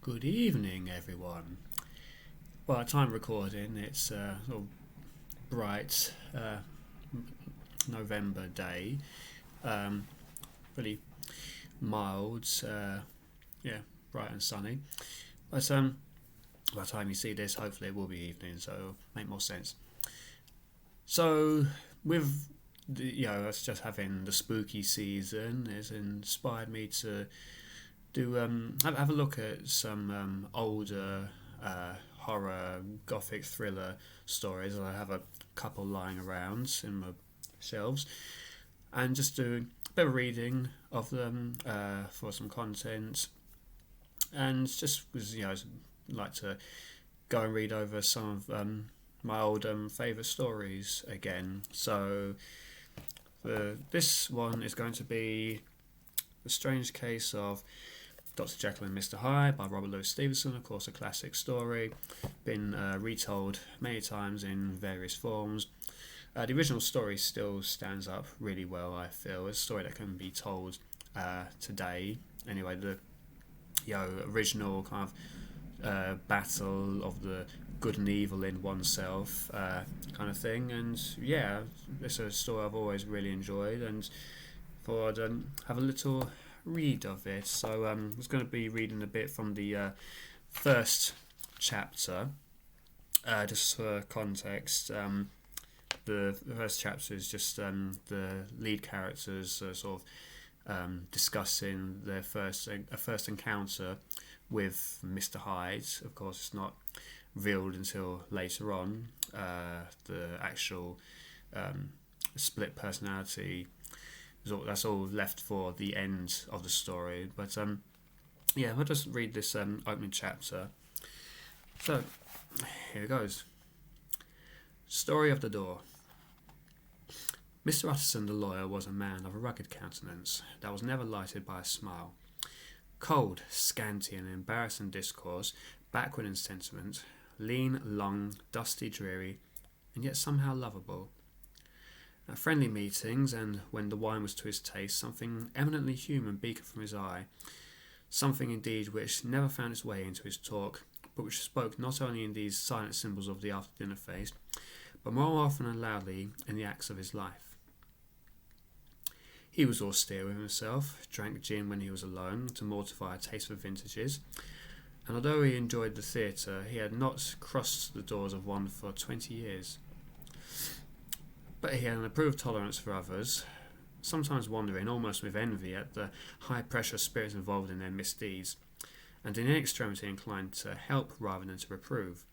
Good evening, everyone. Well, at time recording, it's a sort of bright November day, um, really mild, yeah, bright and sunny. But by the time you see this, hopefully it will be evening, so it'll make more sense. So, with us just having the spooky season, has inspired me to do have a look at some older horror gothic thriller stories. I have a couple lying around in my shelves, and just do a bit of reading of them for some content, and just was like to go and read over some of my old favourite stories again. So this one is going to be The Strange Case of Dr. Jekyll and Mr. Hyde by Robert Louis Stevenson, of course, a classic story, been retold many times in various forms. The original story still stands up really well, I feel. It's a story that can be told today. Anyway, the original kind of battle of the good and evil in oneself kind of thing. And yeah, it's a story I've always really enjoyed, and thought I'd have a little read of it. So I was going to be reading a bit from the first chapter, just for context. The first chapter is just the lead characters sort of discussing their first encounter with Mr. Hyde. Of course, it's not revealed until later on. The actual split personality, that's all left for the end of the story. But I'll just read this opening chapter. So, here it goes. Story of the Door. Mr. Utterson the lawyer was a man of a rugged countenance that was never lighted by a smile. Cold, scanty, and embarrassed in discourse, backward in sentiment, lean, long, dusty, dreary, and yet somehow lovable. At friendly meetings, and when the wine was to his taste, something eminently human beaconed from his eye, something indeed which never found its way into his talk, but which spoke not only in these silent symbols of the after-dinner feast, but more often and loudly in the acts of his life. He was austere with himself, drank gin when he was alone, to mortify a taste for vintages, and although he enjoyed the theatre, he had not crossed the doors of one for 20 years. But he had an approved tolerance for others, sometimes wondering almost with envy at the high-pressure spirits involved in their misdeeds, and in any extremity inclined to help rather than to reprove.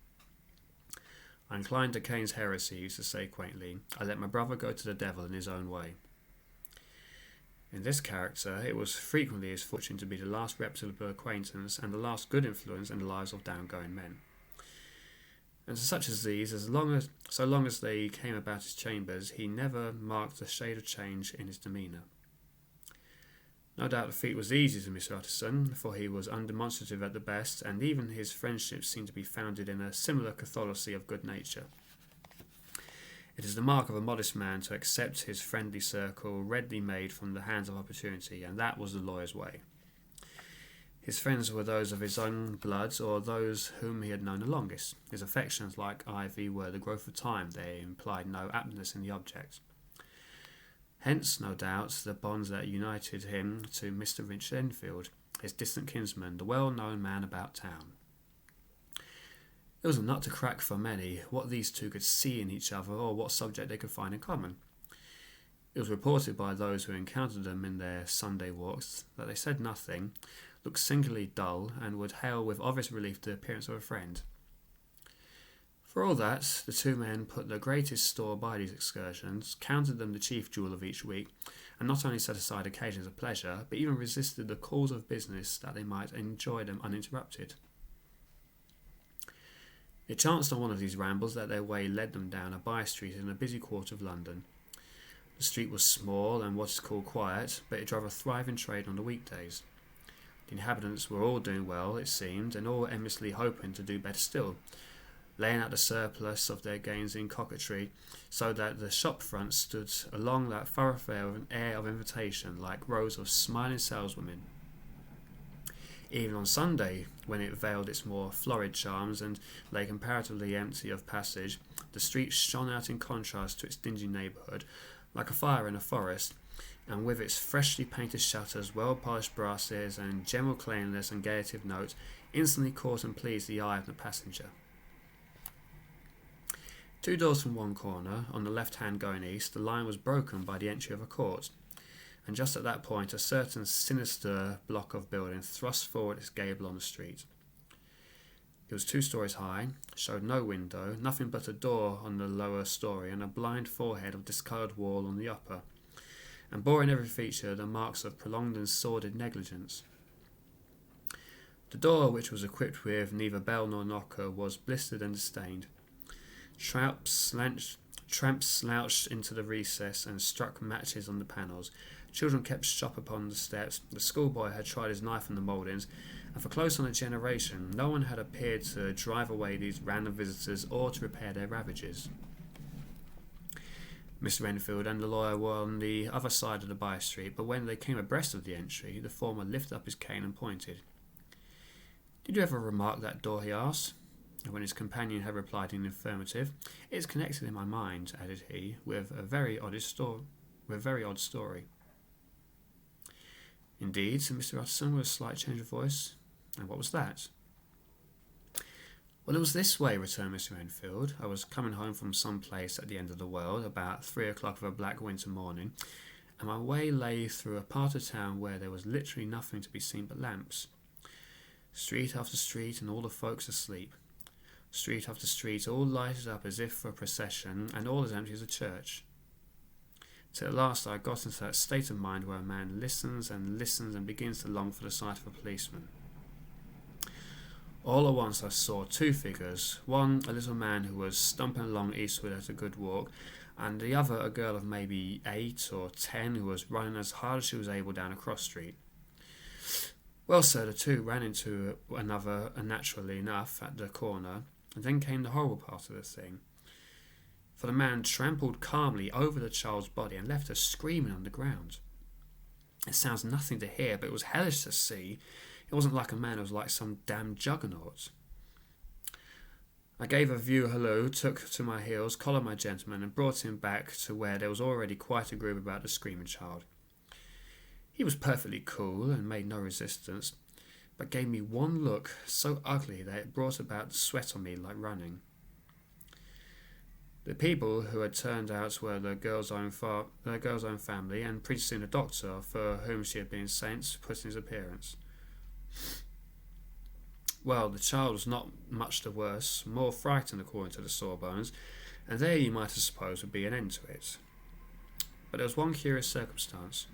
I inclined to Cain's heresy, he used to say quaintly. I let my brother go to the devil in his own way. In this character, it was frequently his fortune to be the last reputable acquaintance and the last good influence in the lives of downgoing men. And to such as these, so long as they came about his chambers, he never marked a shade of change in his demeanour. No doubt the feat was easy to Mr. Utterson, for he was undemonstrative at the best, and even his friendships seemed to be founded in a similar catholicity of good nature. It is the mark of a modest man to accept his friendly circle readily made from the hands of opportunity, and that was the lawyer's way. His friends were those of his own blood, or those whom he had known the longest. His affections, like ivy, were the growth of time. They implied no aptness in the object. Hence, no doubt, the bonds that united him to Mr. Richard Enfield, his distant kinsman, the well-known man about town. It was a nut to crack for many what these two could see in each other, or what subject they could find in common. It was reported by those who encountered them in their Sunday walks that they said nothing, looked singularly dull, and would hail with obvious relief the appearance of a friend. For all that, the two men put the greatest store by these excursions, counted them the chief jewel of each week, and not only set aside occasions of pleasure, but even resisted the calls of business that they might enjoy them uninterrupted. It chanced on one of these rambles that their way led them down a by-street in a busy quarter of London. The street was small and what is called quiet, but it drove a thriving trade on the weekdays. The inhabitants were all doing well, it seemed, and all earnestly hoping to do better still, laying out the surplus of their gains in coquetry, so that the shop fronts stood along that thoroughfare with an air of invitation, like rows of smiling saleswomen. Even on Sunday, when it veiled its more florid charms and lay comparatively empty of passage, the street shone out in contrast to its dingy neighbourhood, like a fire in a forest, and with its freshly painted shutters, well-polished brasses, and general cleanliness and gaiety of note, instantly caught and pleased the eye of the passenger. 2 doors from one corner, on the left hand going east, the line was broken by the entry of a court, and just at that point a certain sinister block of building thrust forward its gable on the street. It was 2 stories high, showed no window, nothing but a door on the lower story, and a blind forehead of discoloured wall on the upper, and bore in every feature the marks of prolonged and sordid negligence. The door, which was equipped with neither bell nor knocker, was blistered and stained. Tramps slouched into the recess and struck matches on the panels. Children kept shop upon the steps. The schoolboy had tried his knife on the mouldings, and for close on a generation no one had appeared to drive away these random visitors or to repair their ravages. Mr. Enfield and the lawyer were on the other side of the by-street, but when they came abreast of the entry, the former lifted up his cane and pointed. "Did you ever remark that door?" he asked. And when his companion had replied in the affirmative, "It is connected in my mind," added he, with a very odd story. "Indeed," said Mr. Utterson, with a slight change of voice. "And what was that?" "Well, it was this way," returned Mr. Enfield. "I was coming home from some place at the end of the world, about 3 o'clock of a black winter morning, and my way lay through a part of town where there was literally nothing to be seen but lamps. Street after street, and all the folks asleep. Street after street, all lighted up as if for a procession, and all as empty as a church. Till at last I got into that state of mind where a man listens and listens and begins to long for the sight of a policeman. All at once I saw 2 figures, one a little man who was stumping along eastward at a good walk, and the other a girl of maybe 8 or 10 who was running as hard as she was able down a cross street. Well, sir, the 2 ran into another, naturally enough, at the corner, and then came the horrible part of the thing. For the man trampled calmly over the child's body and left her screaming on the ground. It sounds nothing to hear, but it was hellish to see. It wasn't like a man, it was like some damned juggernaut. I gave a view halloo, took to my heels, collared my gentleman, and brought him back to where there was already quite a group about the screaming child. He was perfectly cool and made no resistance, but gave me one look so ugly that it brought about the sweat on me like running. The people who had turned out were the girl's own family, and pretty soon a doctor, for whom she had been sent, put in his appearance. Well, the child was not much the worse, more frightened according to the sawbones, and there you might have supposed would be an end to it. But there was one curious circumstance.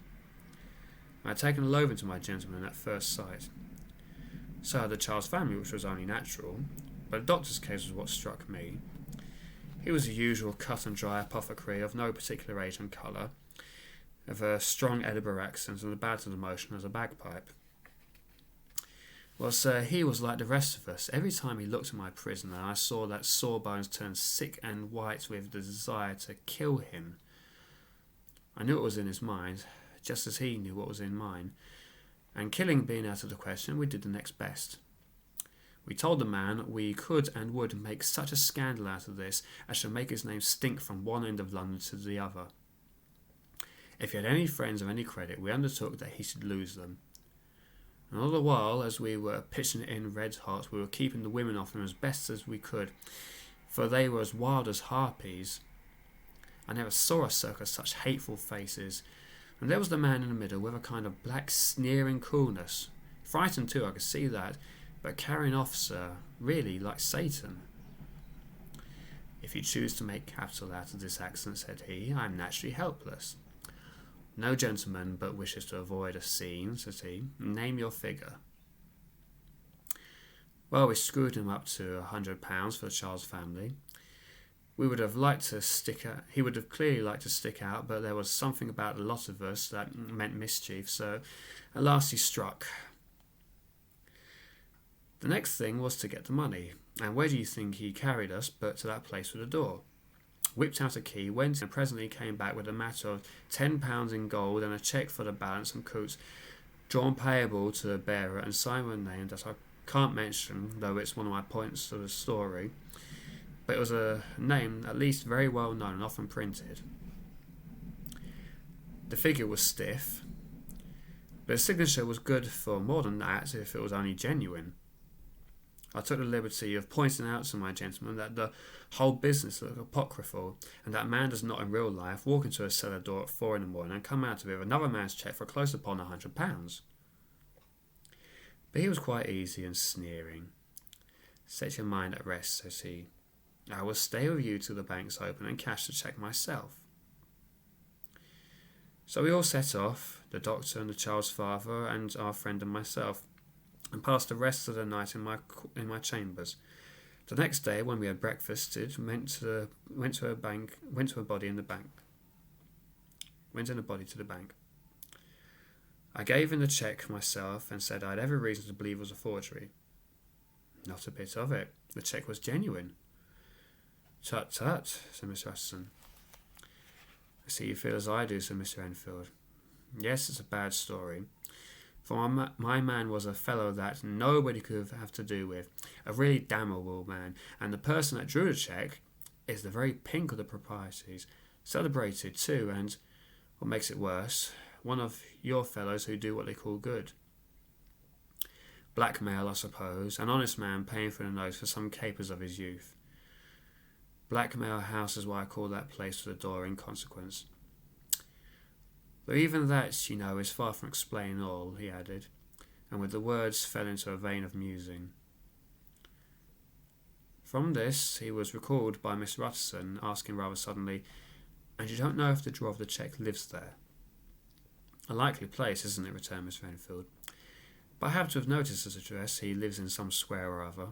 I had taken a loathing to my gentleman at first sight. So had the child's family, which was only natural, but the doctor's case was what struck me. He was the usual cut-and-dry apothecary of no particular age and colour, of a strong Edinburgh accent and about as emotion as a bagpipe. Well, sir, he was like the rest of us. Every time he looked at my prisoner, I saw that Sawbones turn sick and white with the desire to kill him. I knew what was in his mind, just as he knew what was in mine, and killing being out of the question, we did the next best. We told the man we could and would make such a scandal out of this as should make his name stink from one end of London to the other. If he had any friends of any credit, we undertook that he should lose them. And all the while, as we were pitching it in red hot, we were keeping the women off him as best as we could, for they were as wild as harpies. I never saw a circus such hateful faces, and there was the man in the middle with a kind of black sneering coolness. Frightened too, I could see that, but carrying off, sir, really like Satan. If you choose to make capital out of this accident, said he, I am naturally helpless. No gentleman but wishes to avoid a scene, said he. Name your figure. Well, we screwed him up to £100 for the child's family. We would have liked to stick out. He would have clearly liked to stick out, but there was something about the lot of us that meant mischief, so at last he struck. The next thing was to get the money, and where do you think he carried us but to that place with the door? Whipped out a key, went and presently came back with a matter of £10 in gold and a cheque for the balance and Coots. drawn payable to the bearer, and signed with a name that I can't mention, though it's one of my points of the story, but it was a name at least very well known and often printed. The figure was stiff, but the signature was good for more than that if it was only genuine. I took the liberty of pointing out to my gentleman that the whole business looked apocryphal, and that a man does not in real life walk into a cellar door at 4 a.m. and come out of it with another man's cheque for close upon £100. But he was quite easy and sneering. "Set your mind at rest," says he. "I will stay with you till the bank's open and cash the cheque myself." So we all set off, the doctor and the child's father and our friend and myself, and passed the rest of the night in my chambers. The next day, when we had breakfasted, went in a body to the bank. I gave in the cheque myself and said I had every reason to believe it was a forgery. Not a bit of it. The cheque was genuine. "Tut, tut," said Mr. Utterson. "I see you feel as I do," said Mr. Enfield. "Yes, it's a bad story. For my man was a fellow that nobody could have to do with, a really damnable man, and the person that drew the cheque is the very pink of the proprieties, celebrated too, and, what makes it worse, one of your fellows who do what they call good. Blackmail, I suppose, an honest man paying for the notes for some capers of his youth. Blackmail House is why I call that place with a door in consequence. But even that, you know, is far from explaining all," he added, and with the words fell into a vein of musing. From this he was recalled by Mr. Utterson, asking rather suddenly, "And you don't know if the drawer of the cheque lives there?" "A likely place, isn't it?" returned Mr. Enfield. "But I have to have noticed his address. He lives in some square or other."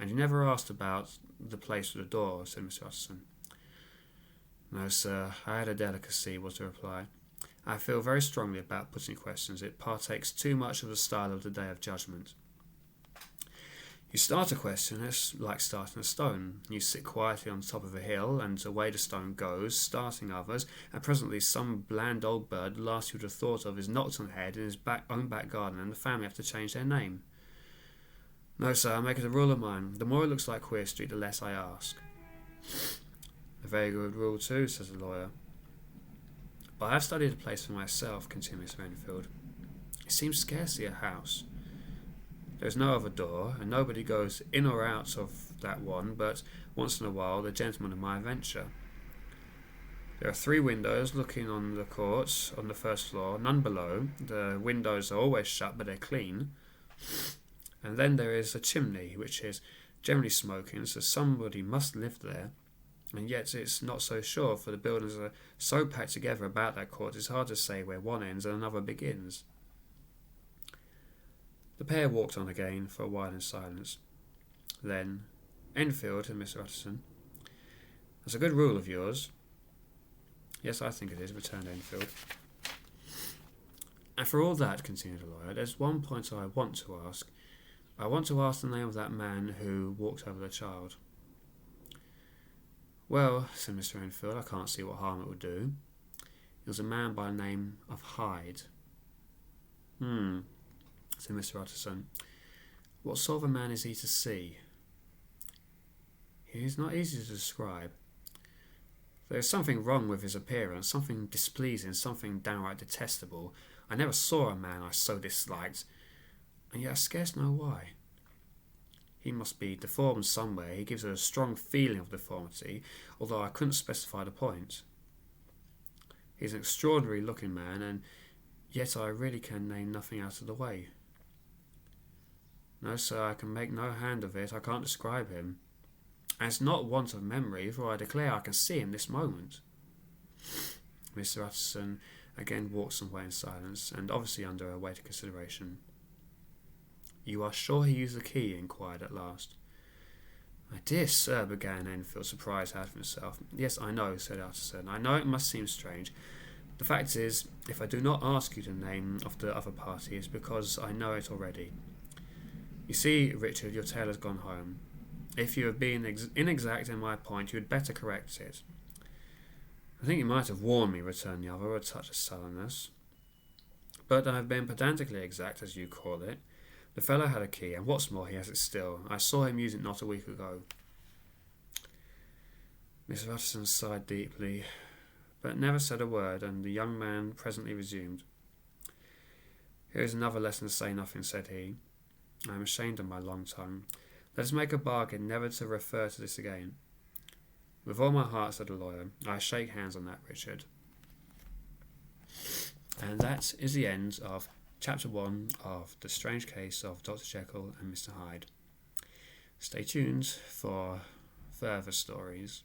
"And you never asked about the place with the door?" said Mr. Utterson. "No, sir, I had a delicacy," was the reply. "I feel very strongly about putting questions. It partakes too much of the style of the Day of Judgment. You start a question, it's like starting a stone. You sit quietly on the top of a hill, and away the stone goes, starting others, and presently some bland old bird, the last you would have thought of, is knocked on the head in his own back garden, and the family have to change their name. No, sir, I make it a rule of mine. The more it looks like Queer Street, the less I ask." "A very good rule too," says the lawyer. "But I have studied the place for myself," continued Mr. Enfield. "It seems scarcely a house. There is no other door, and nobody goes in or out of that one but once in a while the gentleman of my venture. There are 3 windows looking on the court on the first floor, none below. The windows are always shut, but they're clean. And then there is a chimney, which is generally smoking, so somebody must live there. And yet it's not so sure, for the buildings are so packed together about that court it's hard to say where one ends and another begins." The pair walked on again for a while in silence. Then Enfield and Mr. Utterson, "That's a good rule of yours." "Yes, I think it is," returned Enfield. "And for all that," continued the lawyer, "there's one point I want to ask. I want to ask the name of that man who walked over the child." "Well," said Mr. Enfield, "I can't see what harm it would do. It was a man by the name of Hyde." Said Mr. Utterson. "What sort of a man is he to see?" "He is not easy to describe. There is something wrong with his appearance, something displeasing, something downright detestable. I never saw a man I so disliked, and yet I scarce know why. He must be deformed somewhere. He gives a strong feeling of deformity, although I couldn't specify the point. He's an extraordinary looking man, and yet I really can name nothing out of the way. No, sir, I can make no hand of it. I can't describe him. And it's not want of memory, for I declare I can see him this moment." Mr. Utterson again walked some way in silence, and obviously under a weight of consideration. "You are sure he used the key?" he inquired at last. "My dear sir," began Enfield, surprised out of himself. "Yes, I know," said Utterson. "I know it must seem strange. The fact is, if I do not ask you the name of the other party, it's because I know it already. You see, Richard, your tale has gone home. If you have been inexact in my point, you had better correct it." "I think you might have warned me," returned the other, with a touch of sullenness. But I've been pedantically exact, as you call it. The fellow had a key, and what's more, he has it still. I saw him use it not a week ago. Mr. Utterson sighed deeply, but never said a word, and the young man presently resumed. Here is another lesson to say nothing, said he. I am ashamed of my long tongue. Let us make a bargain never to refer to this again. With all my heart, said the lawyer. I shake hands on that, Richard. And that is the end of Chapter 1 of The Strange Case of Dr. Jekyll and Mr. Hyde. Stay tuned for further stories.